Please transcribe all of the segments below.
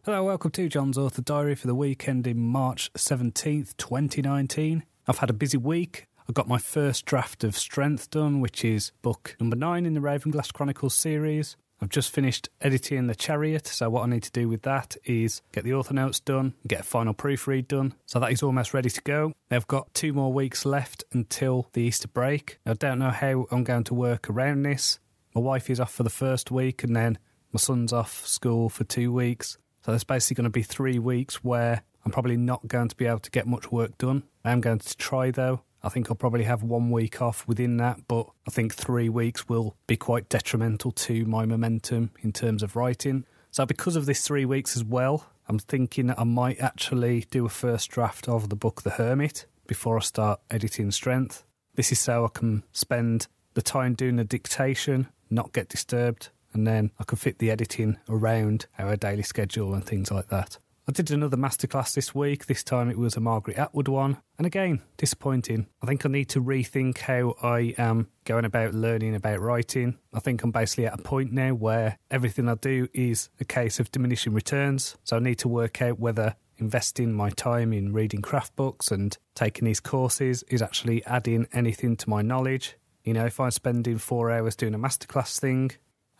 Hello, welcome to John's Author Diary for the week ending March 17th, 2019. I've had a busy week. I got my first draft of Strength done, which is book number 9 in the Ravenglass Chronicles series. I've just finished editing The Chariot, so what I need to do with that is get the author notes done and get a final proofread done. So that is almost ready to go. I've got 2 more weeks left until the Easter break. I don't know how I'm going to work around this. My wife is off for the first week and then my son's off school for 2 weeks. So there's basically going to be 3 weeks where I'm probably not going to be able to get much work done. I am going to try though. I think I'll probably have 1 week off within that, but I think 3 weeks will be quite detrimental to my momentum in terms of writing. So because of this 3 weeks as well, I'm thinking that I might actually do a first draft of the book The Hermit before I start editing Strength. This is so I can spend the time doing the dictation, not get disturbed, and then I can fit the editing around our daily schedule and things like that. I did another masterclass this week. This time it was a Margaret Atwood one. And again, disappointing. I think I need to rethink how I am going about learning about writing. I think I'm basically at a point now where everything I do is a case of diminishing returns. So I need to work out whether investing my time in reading craft books and taking these courses is actually adding anything to my knowledge. You know, if I'm spending 4 hours doing a masterclass thing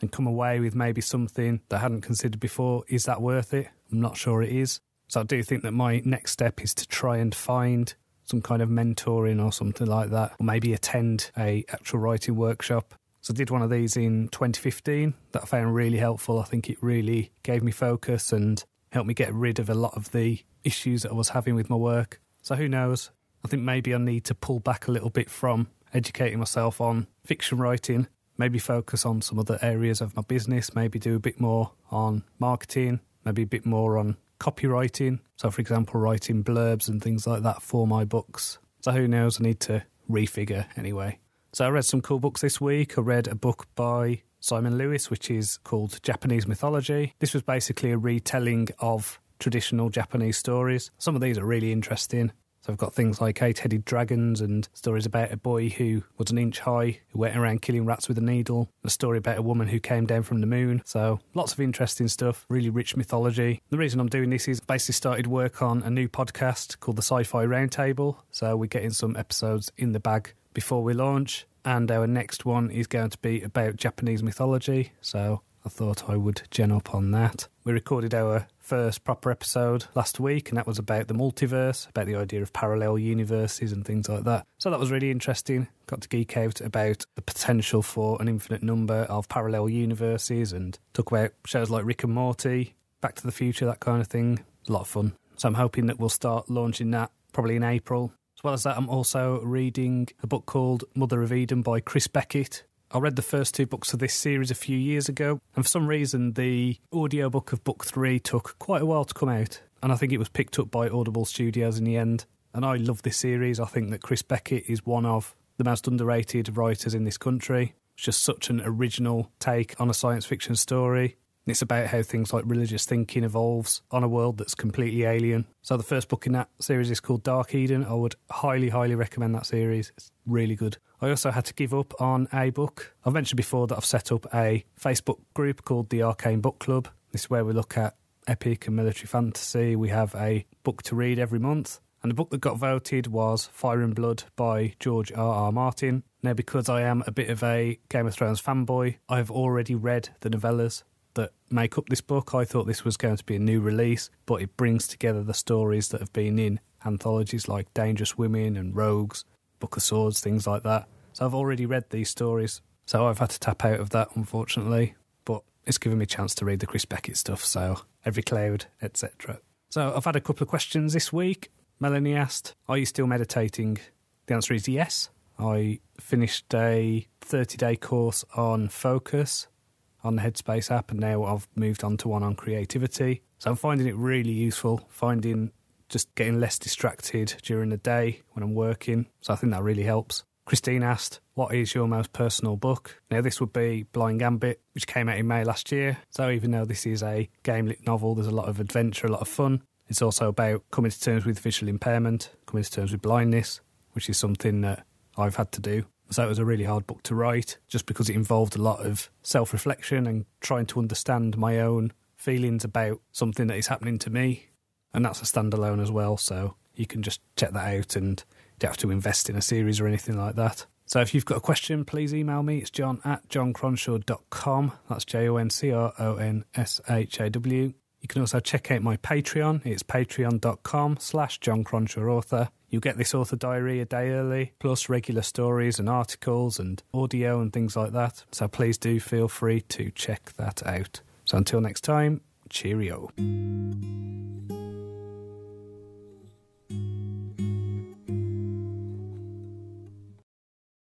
and come away with maybe something that I hadn't considered before, is that worth it? I'm not sure it is. So I do think that my next step is to try and find some kind of mentoring or something like that, or maybe attend a actual writing workshop. So I did one of these in 2015 that I found really helpful. I think it really gave me focus and helped me get rid of a lot of the issues that I was having with my work. So who knows? I think maybe I need to pull back a little bit from educating myself on fiction writing, maybe focus on some other areas of my business, maybe do a bit more on marketing, maybe a bit more on copywriting. So, for example, writing blurbs and things like that for my books. So who knows? I need to refigure anyway. So I read some cool books this week. I read a book by Simon Lewis, which is called Japanese Mythology. This was basically a retelling of traditional Japanese stories. Some of these are really interesting. So I've got things like 8-headed dragons and stories about a boy who was an inch high, who went around killing rats with a needle, a story about a woman who came down from the moon. So lots of interesting stuff, really rich mythology. The reason I'm doing this is basically started work on a new podcast called the Sci-Fi Roundtable. So we're getting some episodes in the bag before we launch. And our next one is going to be about Japanese mythology. So I thought I would gen up on that. We recorded our first proper episode last week, and that was about the multiverse, about the idea of parallel universes and things like that. So that was really interesting. Got to geek out about the potential for an infinite number of parallel universes and talk about shows like Rick and Morty, Back to the Future, that kind of thing. A lot of fun. So I'm hoping that we'll start launching that probably in April. As well as that, I'm also reading a book called Mother of Eden by Chris Beckett. I read the first 2 books of this series a few years ago, and for some reason the audiobook of book 3 took quite a while to come out, and I think it was picked up by Audible Studios in the end. And I love this series. I think that Chris Beckett is one of the most underrated writers in this country. It's just such an original take on a science fiction story. It's about how things like religious thinking evolves on a world that's completely alien. So the first book in that series is called Dark Eden. I would highly, highly recommend that series. It's really good. I also had to give up on a book. I've mentioned before that I've set up a Facebook group called the Arcane Book Club. This is where we look at epic and military fantasy. We have a book to read every month. And the book that got voted was Fire and Blood by George R.R. Martin. Now, because I am a bit of a Game of Thrones fanboy, I've already read the novellas that make up this book. I thought this was going to be a new release, but it brings together the stories that have been in anthologies like Dangerous Women and Rogues, Book of Swords, things like that. So I've already read these stories, so I've had to tap out of that, unfortunately, but it's given me a chance to read the Chris Beckett stuff, so Every Cloud, etc. So I've had a couple of questions this week. Melanie asked, are you still meditating? The answer is yes. I finished a 30-day course on focus on the Headspace app, and now I've moved on to one on creativity. So I'm finding it really useful, finding just getting less distracted during the day when I'm working. So I think that really helps. Christine asked, what is your most personal book? Now this would be Blind Gambit, which came out in May last year. So even though this is a game-lit novel, there's a lot of adventure, a lot of fun. It's also about coming to terms with visual impairment, coming to terms with blindness, which is something that I've had to do. So it was a really hard book to write, just because it involved a lot of self-reflection and trying to understand my own feelings about something that is happening to me, and that's a standalone as well, so you can just check that out and you don't have to invest in a series or anything like that. So if you've got a question, please email me. It's john@johncronshaw.com. That's JONCRONSHAW. You can also check out my Patreon. It's patreon.com/JohnCronshawAuthor. You'll get this author diary a day early, plus regular stories and articles and audio and things like that. So please do feel free to check that out. So until next time, cheerio.